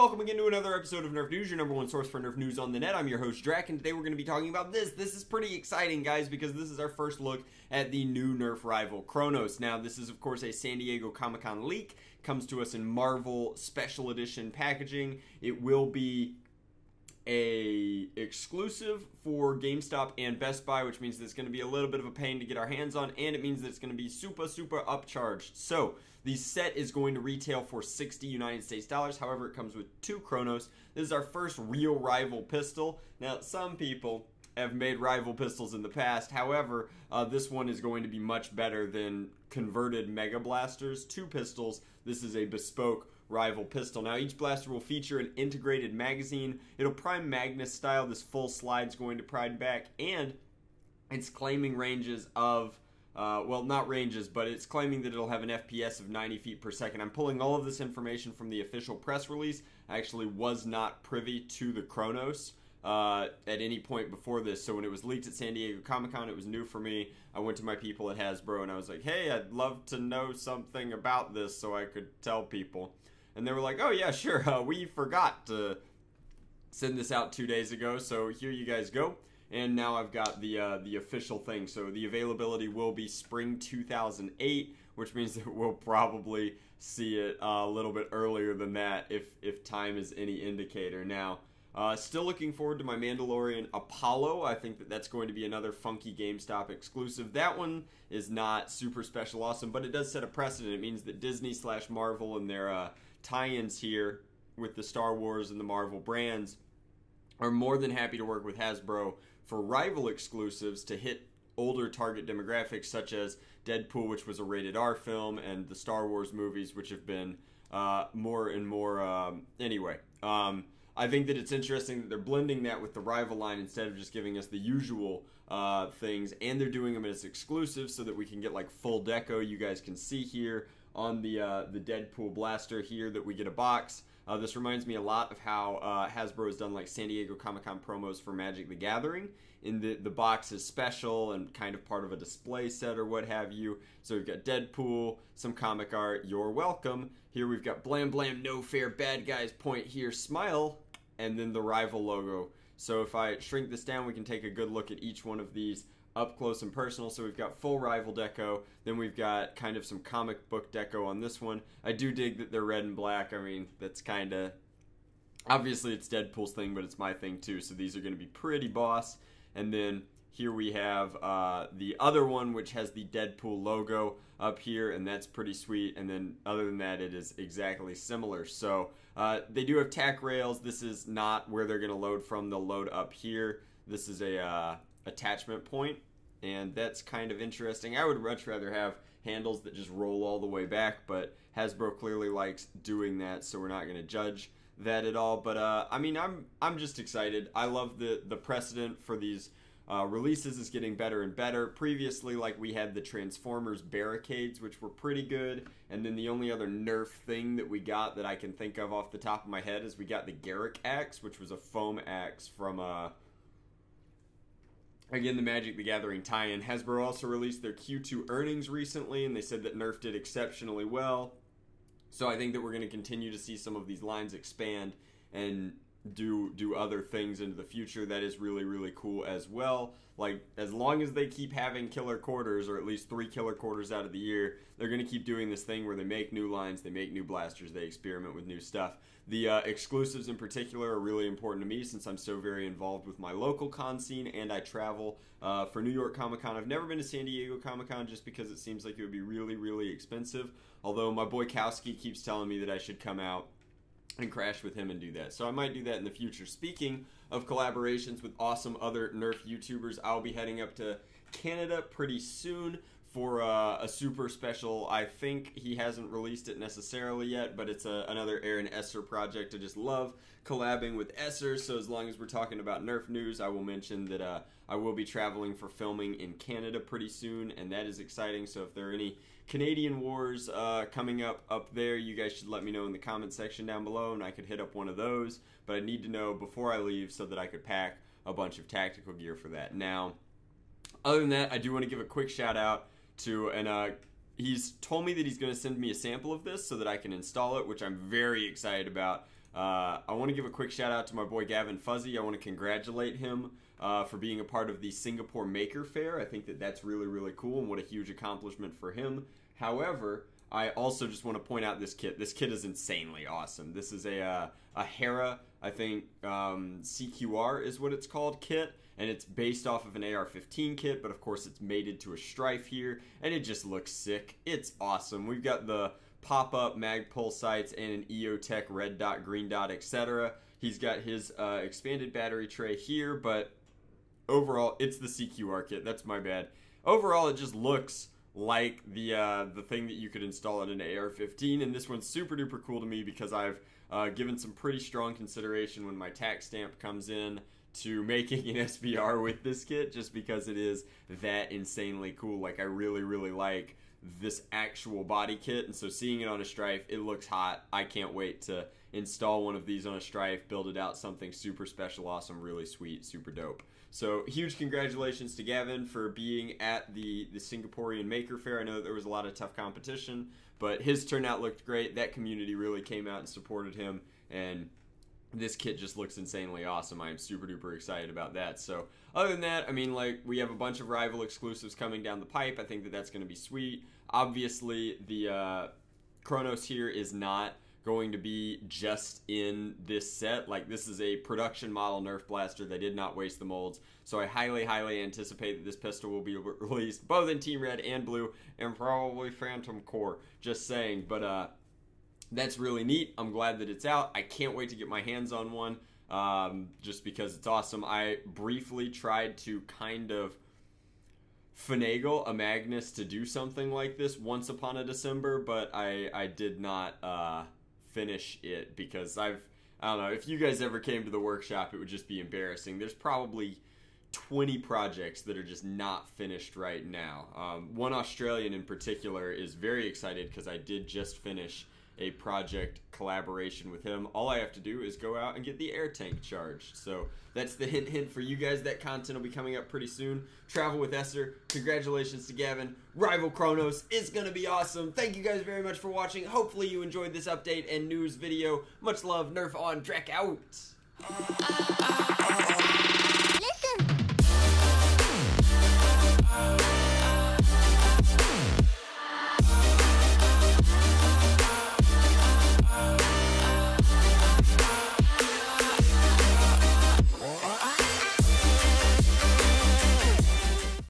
welcome again to another episode of Nerf News, your number one source for Nerf news on the net. I'm your host, Drac, and today we're going to be talking about this. This is pretty exciting, guys, because this is our first look at the new Nerf rival, Chronos. Now, this is, of course, a San Diego Comic-Con leak. Comes to us in Marvel Special Edition packaging. It will be a exclusive for GameStop and Best Buy, which means that it's going to be a little bit of a pain to get our hands on, and it means that it's going to be super upcharged. So the set is going to retail for $60 United States dollars. However, it comes with two Chronos. This is our first real rival pistol. Now, some people have made rival pistols in the past. However, this one is going to be much better than converted Mega Blasters. Two pistols. This is a bespoke rival pistol. Now, each blaster will feature an integrated magazine. It'll prime Magnus style. This full slide's going to prime back, and it's claiming ranges of well, not ranges, but it's claiming that it'll have an FPS of 90 feet per second. I'm pulling all of this information from the official press release. I actually was not privy to the Chronos at any point before this, so when it was leaked at San Diego Comic-Con, it was new for me. I went to my people at Hasbro and I was like, hey, I'd love to know something about this so I could tell people. And they were like, oh yeah, sure, we forgot to send this out 2 days ago, so here you guys go. And now I've got the official thing. So the availability will be spring 2008, which means that we'll probably see it a little bit earlier than that if time is any indicator. Now, still looking forward to my Mandalorian Apollo. I think that that's going to be another funky GameStop exclusive. That one is not super special awesome, but it does set a precedent. It means that Disney/Marvel and their tie-ins here with the Star Wars and the Marvel brands are more than happy to work with Hasbro for rival exclusives to hit older target demographics such as Deadpool, which was a rated R film, and the Star Wars movies, which have been more and more anyway. I think that it's interesting that they're blending that with the rival line instead of just giving us the usual things, and they're doing them as exclusives so that we can get like full deco. You guys can see here on the Deadpool blaster here that we get a box. This reminds me a lot of how Hasbro has done like San Diego Comic-Con promos for Magic the Gathering. In the box is special and kind of part of a display set or what have you. So we've got Deadpool, some comic art, you're welcome. Here we've got Blam Blam, no fair, bad guys, point here, smile, and then the rival logo. So if I shrink this down, we can take a good look at each one of these up close and personal. So we've got full rival deco, then we've got kind of some comic book deco on this one. I do dig that they're red and black. I mean, that's kind of, obviously it's Deadpool's thing, but it's my thing too, so these are going to be pretty boss. And then here we have the other one, which has the Deadpool logo up here, and that's pretty sweet. And then other than that, it is exactly similar. So they do have tack rails. This is not where they're going to load from. They'll load up here. This is a attachment point, and that's kind of interesting. I would much rather have handles that just roll all the way back, but Hasbro clearly likes doing that, so we're not going to judge that at all. But I mean, I'm just excited. I love the precedent for these releases is getting better and better. Previously, like, we had the Transformers barricades, which were pretty good, and then the only other Nerf thing that we got that I can think of off the top of my head is we got the Garrick axe, which was a foam axe from again, the Magic the Gathering tie-in. Hasbro also released their Q2 earnings recently, and they said that Nerf did exceptionally well. So I think that we're going to continue to see some of these lines expand and do other things into the future. That is really cool as well. Like, as long as they keep having killer quarters, or at least 3 killer quarters out of the year, they're going to keep doing this thing where they make new lines, they make new blasters, they experiment with new stuff. The exclusives in particular are really important to me since I'm so very involved with my local con scene, and I travel for New York Comic Con. I've never been to San Diego Comic Con just because it seems like it would be really expensive, although my boy Kowski keeps telling me that I should come out and crash with him and do that. So I might do that in the future. Speaking of collaborations with awesome other Nerf YouTubers, I'll be heading up to Canada pretty soon for a super special. I think he hasn't released it necessarily yet, but it's another Aaron Esser project. I just love collabing with Esser, so as long as we're talking about Nerf news, I will mention that I will be traveling for filming in Canada pretty soon, and that is exciting. So if there are any Canadian wars coming up there, you guys should let me know in the comment section down below, and I could hit up one of those. But I need to know before I leave so that I could pack a bunch of tactical gear for that. Now, other than that, I do want to give a quick shout out to, and he's told me that he's going to send me a sample of this so that I can install it, which I'm very excited about. I want to give a quick shout out to my boy Gavin Fuzzy. I want to congratulate him for being a part of the Singapore Maker Faire. I think that that's really, really cool, and what a huge accomplishment for him. However, I also just want to point out this kit. This kit is insanely awesome. This is a Hera, I think, CQR is what it's called, kit. And it's based off of an AR-15 kit, but of course it's mated to a Strife here, and it just looks sick. It's awesome. We've got the pop-up Magpul sights and an EOTech red dot, green dot, etc. He's got his expanded battery tray here, but overall, it's the CQR kit. That's my bad. Overall, it just looks like the thing that you could install in an AR-15, and this one's super duper cool to me because I've given some pretty strong consideration when my tax stamp comes in to making an SBR with this kit, just because it is that insanely cool. Like, I really, really like this actual body kit, and so seeing it on a Strife, it looks hot. I can't wait to install one of these on a Strife, build it out something super special, awesome, really sweet, super dope. So huge congratulations to Gavin for being at the Singaporean Maker Faire. I know there was a lot of tough competition, but his turnout looked great. That community really came out and supported him, and this kit just looks insanely awesome. I am super duper excited about that. So other than that, I mean, like, we have a bunch of Rival exclusives coming down the pipe. I think that that's going to be sweet. Obviously, the Chronos here is not going to be just in this set. Like, this is a production model Nerf blaster. They did not waste the molds. So I highly, highly anticipate that this pistol will be released both in Team Red and Blue, and probably Phantom Core. Just saying. But that's really neat. I'm glad that it's out. I can't wait to get my hands on one, just because it's awesome. I briefly tried to kind of finagle a Magnus to do something like this once upon a December, but I did not finish it because I don't know, if you guys ever came to the workshop, it would just be embarrassing. There's probably 20 projects that are just not finished right now. One Australian in particular is very excited because I did just finish a project collaboration with him. All I have to do is go out and get the air tank charged. So that's the hint for you guys. That content will be coming up pretty soon. Travel with Esther. Congratulations to Gavin. Rival Chronos is going to be awesome. Thank you guys very much for watching. Hopefully you enjoyed this update and news video. Much love. Nerf on. Drek out.